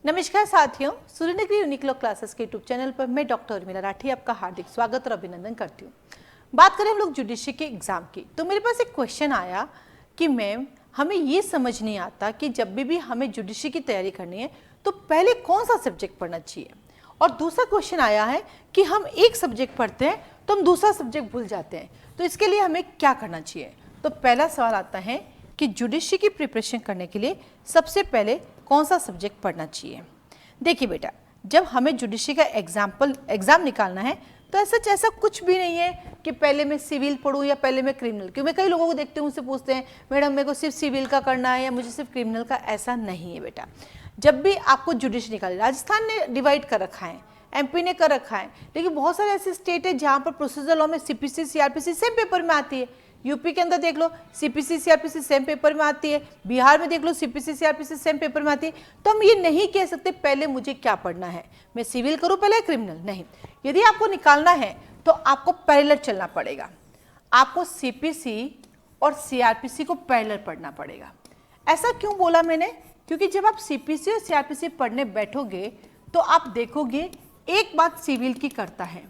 नमस्कार साथियों, Suryanagari unique classes के यूट्यूब चैनल पर मैं डॉक्टर उर्मिला राठी आपका हार्दिक स्वागत और अभिनंदन करती हूँ। बात करें हम लोग जुडिशरी के एग्जाम की, तो मेरे पास एक क्वेश्चन आया कि मैम हमें ये समझ नहीं आता कि जब भी हमें जुडिशरी की तैयारी करनी है तो पहले कौन सा सब्जेक्ट पढ़ना चाहिए। और दूसरा क्वेश्चन आया है कि हम एक सब्जेक्ट पढ़ते हैं तो हम दूसरा सब्जेक्ट भूल जाते हैं, तो इसके लिए हमें क्या करना चाहिए। तो पहला सवाल आता है कि जुडिशरी की प्रिपरेशन करने के लिए सबसे पहले कौन सा सब्जेक्ट पढ़ना चाहिए। देखिए बेटा, जब हमें जुडिशरी का एग्जाम निकालना है तो ऐसा कुछ भी नहीं है कि पहले मैं सिविल पढ़ूँ या पहले मैं क्रिमिनल, क्योंकि मैं कई लोगों को देखती हूँ मुझसे पूछते हैं मैडम मेरे को सिर्फ सिविल का करना है या मुझे सिर्फ क्रिमिनल का। ऐसा नहीं है बेटा। जब भी आपको जुडिशरी निकाले, राजस्थान ने डिवाइड कर रखा है, एमपी ने कर रखा है, लेकिन बहुत सारे ऐसे स्टेट है जहाँ पर प्रोसीजर लॉ में सीपीसी सीआरपीसी सेम पेपर में आती है। यूपी के अंदर देख लो सीपीसी सीआरपीसी सेम पेपर में आती है, बिहार में देख लो सीपीसी सीआरपीसी सेम पेपर में आती है। तो हम ये नहीं कह सकते पहले मुझे क्या पढ़ना है, मैं सिविल करूँ पहले क्रिमिनल, नहीं। यदि आपको निकालना है तो आपको पैरेलल चलना पड़ेगा। आपको सीपीसी और सीआरपीसी को पैरेलल पढ़ना पड़ेगा। ऐसा क्यों बोला मैंने, क्योंकि जब आप सीपीसी और सीआरपीसी पढ़ने बैठोगे तो आप देखोगे एक बात सिविल की करता है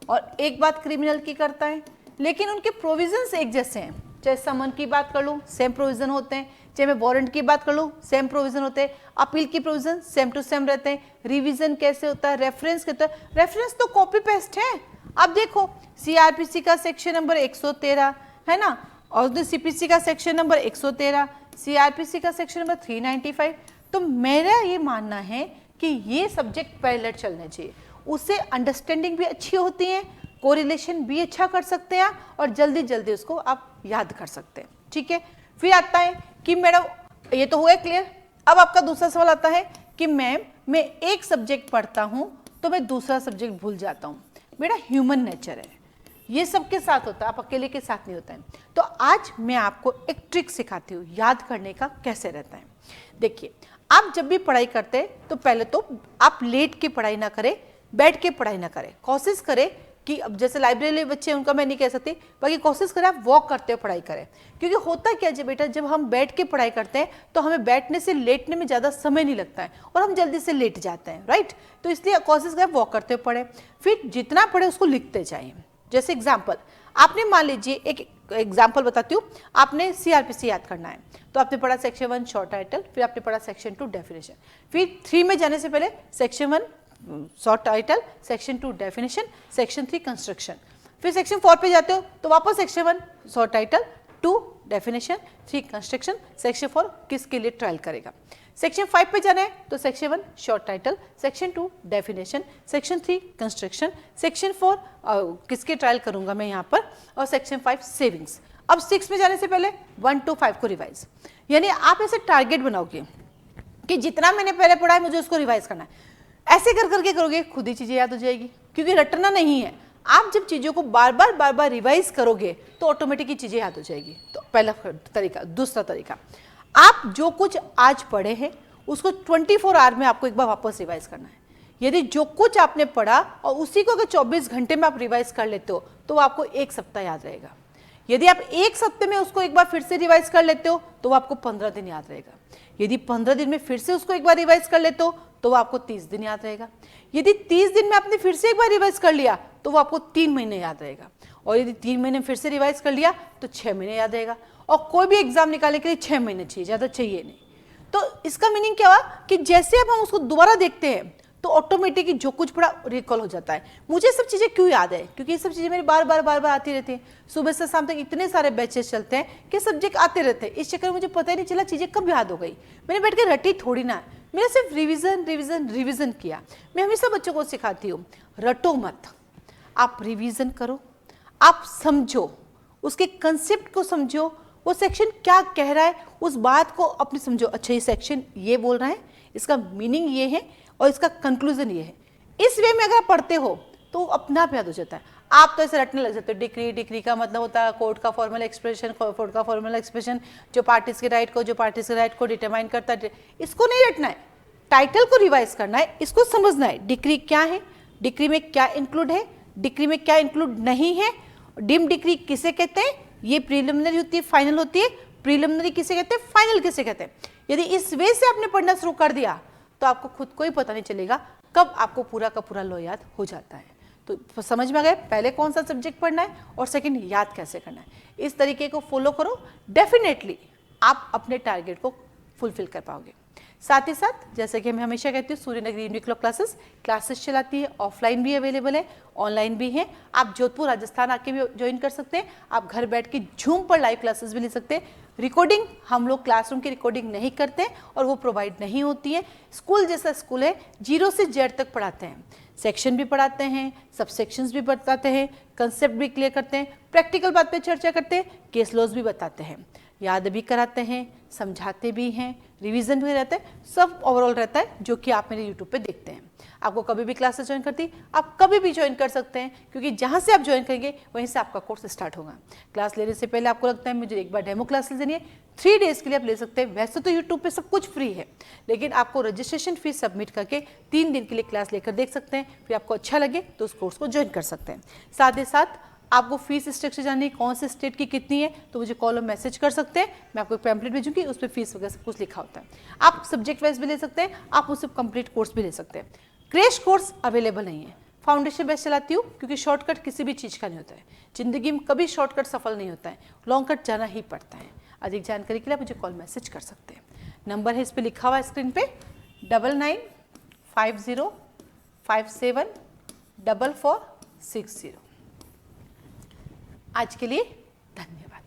और एक बात क्रिमिनल की करता है, लेकिन उनके प्रोविजंस एक जैसे हैं। चाहे समन की बात कर लूँ सेम प्रोविजन होते हैं, चाहे मैं वारंट की बात कर लूँ सेम प्रोविजन होते हैं, अपील की प्रोविजन सेम टू सेम रहते हैं, रिवीजन कैसे होता है, रेफरेंस क्या होता है, रेफरेंस तो कॉपी पेस्ट है। अब देखो सीआरपीसी का सेक्शन नंबर 113 है ना, और सीपीसी का सेक्शन नंबर 113, सीआरपीसी का सेक्शन नंबर 395। तो मेरा ये मानना है कि ये सब्जेक्ट पैरेलल चलने चाहिए, उससे अंडरस्टैंडिंग भी अच्छी होती है, कोरिलेशन भी अच्छा कर सकते हैं और जल्दी जल्दी उसको आप याद कर सकते हैं। ठीक है, फिर आता है कि मैडम ये तो हुआ क्लियर। अब आपका दूसरा सवाल आता है कि मैम मैं एक सब्जेक्ट पढ़ता हूं तो मैं दूसरा सब्जेक्ट भूल जाता हूं। बेटा ह्यूमन नेचर है, ये सबके साथ होता है, आप अकेले के साथ नहीं होता है। तो आज मैं आपको एक ट्रिक सिखाती हूँ याद करने का कैसे रहता है। देखिए, आप जब भी पढ़ाई करते हैं तो पहले तो आप लेट के पढ़ाई ना करें, बैठ के पढ़ाई ना करें। कोशिश करें कि अब जैसे लाइब्रेरी बच्चे उनका मैं नहीं कह सकती, बाकी कोशिश करें आप वॉक करते हुए पढ़ाई करें। क्योंकि होता क्या है बेटा, जब हम बैठ के पढ़ाई करते हैं तो हमें बैठने से लेटने में ज़्यादा समय नहीं लगता है और हम जल्दी से लेट जाते हैं, राइट। तो इसलिए कोशिश करें वॉक करते हुए पढ़ें, फिर जितना पढ़े उसको लिखते जाइए। जैसे एग्जाम्पल, आपने मान लीजिए एक एग्जाम्पल बताती हूँ, आपने सीआरपीसी याद करना है तो आपने पढ़ा सेक्शन 1 शॉर्ट टाइटल, फिर आपने पढ़ा सेक्शन 2 डेफिनेशन, फिर 3 में जाने से पहले section 1 short title, section 2 definition, section 3 construction, फिर सेक्शन 4 पे जाते हो तो वापस section 1 short title, 2 definition, 3 construction, section 4 किसके लिए ट्रायल करेगा। सेक्शन 5 पे जाना है तो section 1 short title, section 2 definition, section 3 construction, section 4 किसके ट्रायल करूंगा मैं यहाँ पर, और सेक्शन 5 सेविंग्स। अब 6 में जाने से पहले 1 to 5 को रिवाइज, यानी आप ऐसे टारगेट बनाओगे कि जितना मैंने पहले पढ़ा है मुझे उसको रिवाइज करना है। ऐसे कर करके करोगे खुद ही चीजें याद हो जाएगी, क्योंकि रटना नहीं है। आप जब चीजों को बार बार रिवाइज करोगे तो ऑटोमेटिकली चीजें याद हो जाएगी। तो पहला तरीका। दूसरा तरीका, आप जो कुछ आज पढ़े हैं उसको 24 आवर में आपको एक बार वापस रिवाइज करना है। यदि जो कुछ आपने पढ़ा और उसी को अगर 24 घंटे में आप रिवाइज कर लेते हो तो आपको एक सप्ताह याद रहेगा। यदि आप एक सप्ताह में उसको एक बार फिर से रिवाइज कर लेते हो तो वो आपको 15 दिन याद रहेगा। यदि 15 दिन में फिर से उसको एक बार रिवाइज कर लेते हो तो वो आपको 30 दिन याद रहेगा। यदि 30 दिन में आपने फिर से एक बार रिवाइज कर लिया तो वो आपको 3 महीने याद रहेगा। और यदि 3 महीने फिर से रिवाइज कर लिया तो 6 महीने याद रहेगा। और कोई भी एग्जाम निकालने के लिए 6 महीने चाहिए, ज़्यादा चाहिए नहीं। तो इसका मीनिंग क्या हुआ कि जैसे अब हम उसको दोबारा देखते हैं तो ऑटोमेटिकली जो कुछ पढ़ा रिकॉल हो जाता है। मुझे सब चीज़ें क्यों याद है, क्योंकि ये सब चीज़ें मेरी बार बार आती रहती हैं। सुबह से शाम तक इतने सारे बैचेस चलते हैं कि सब्जेक्ट आते रहते हैं, इस चक्कर में मुझे पता ही नहीं चला चीज़ें कब याद हो गई। मैंने बैठ के रटी थोड़ी ना, मैंने सिर्फ रिविज़न किया। मैं हमेशा बच्चों को सिखाती हूँ, रटो मत, आप रिविज़न करो, आप समझो, उसके कंसेप्ट को समझो, वो सेक्शन क्या कह रहा है उस बात को अपने समझो। अच्छा ये सेक्शन ये बोल रहा है, इसका मीनिंग ये है और इसका कंक्लूजन ये है। इस वे में अगर आप पढ़ते हो तो अपना आप याद हो जाता है। आप तो ऐसे रटने लग जाते हो, डिक्री का मतलब होता है कोर्ट का फॉर्मल एक्सप्रेशन, कोर्ट का फॉर्मल एक्सप्रेशन जो पार्टीज के राइट को डिटरमाइन करता है। इसको नहीं रटना है, टाइटल को रिवाइज करना है, इसको समझना है। डिक्री क्या है, डिक्री में क्या इंक्लूड है, डिक्री में क्या इंक्लूड नहीं है, डिम डिक्री किसे कहते हैं, ये प्रीलिमिनरी होती है, फाइनल होती है, प्रीलिमिनरी किसे कहते हैं, फाइनल किसे कहते हैं। यदि इस वे से आपने पढ़ना शुरू कर दिया तो आपको खुद को ही पता नहीं चलेगा कब आपको पूरा का पूरा लॉ याद हो जाता है। तो समझ में आ गए पहले कौन सा सब्जेक्ट पढ़ना है और सेकंड याद कैसे करना है। इस तरीके को फॉलो करो, डेफिनेटली आप अपने टारगेट को फुलफिल कर पाओगे। साथ ही साथ जैसे कि मैं हमेशा कहती हूँ, सूर्यनगरी यूनिक्लो क्लासेस चलाती है, ऑफलाइन भी अवेलेबल है, ऑनलाइन भी है। आप जोधपुर राजस्थान आके भी ज्वाइन कर सकते हैं। आप घर बैठ के जूम पर लाइव क्लासेस भी ले सकते हैं। रिकॉर्डिंग हम लोग क्लासरूम की रिकॉर्डिंग नहीं करते और वो प्रोवाइड नहीं होती है। स्कूल जैसा स्कूल है, 0 से Z तक पढ़ाते हैं, सेक्शन भी पढ़ाते हैं, सब सेक्शंस भी बताते हैं, कंसेप्ट भी क्लियर करते हैं, प्रैक्टिकल बात पे चर्चा करते हैं, केस लॉज भी बताते हैं, याद भी कराते हैं, समझाते भी हैं, रिवीजन भी रहता है, सब ओवरऑल रहता है जो कि आप मेरे यूट्यूब पे देखते हैं। आपको कभी भी क्लासेस ज्वाइन करती आप कभी भी ज्वाइन कर सकते हैं, क्योंकि जहाँ से आप ज्वाइन करेंगे वहीं से आपका कोर्स स्टार्ट होगा। क्लास लेने से पहले आपको लगता है मुझे एक बार डेमो क्लास लेनी है, 3 डेज के लिए आप ले सकते हैं। वैसे तो यूट्यूब पे सब कुछ फ्री है, लेकिन आपको रजिस्ट्रेशन फीस सबमिट करके 3 दिन के लिए क्लास लेकर देख सकते हैं। फिर आपको अच्छा लगे तो उस कोर्स को ज्वाइन कर सकते हैं। साथ ही साथ आपको फीस स्ट्रक्चर जाननी है, कौन से स्टेट की कितनी है, तो मुझे कॉल और मैसेज कर सकते हैं। मैं आपको एक पैम्पलेट भेजूंगी, उस पर फीस वगैरह सब कुछ लिखा होता है। आप सब्जेक्ट वाइज भी ले सकते हैं, आप उससे कंप्लीट कोर्स भी ले सकते हैं। क्रैश कोर्स अवेलेबल नहीं है। फाउंडेशन बेस्ट चलाती हूँ क्योंकि शॉर्टकट किसी भी चीज़ का नहीं होता है। जिंदगी में कभी शॉर्टकट सफल नहीं होता है, लॉन्ग कट जाना ही पड़ता है। अधिक जानकारी के लिए मुझे कॉल मैसेज कर सकते हैं। नंबर है इस पर लिखा हुआ है स्क्रीन पे, 9950574460। आज के लिए धन्यवाद।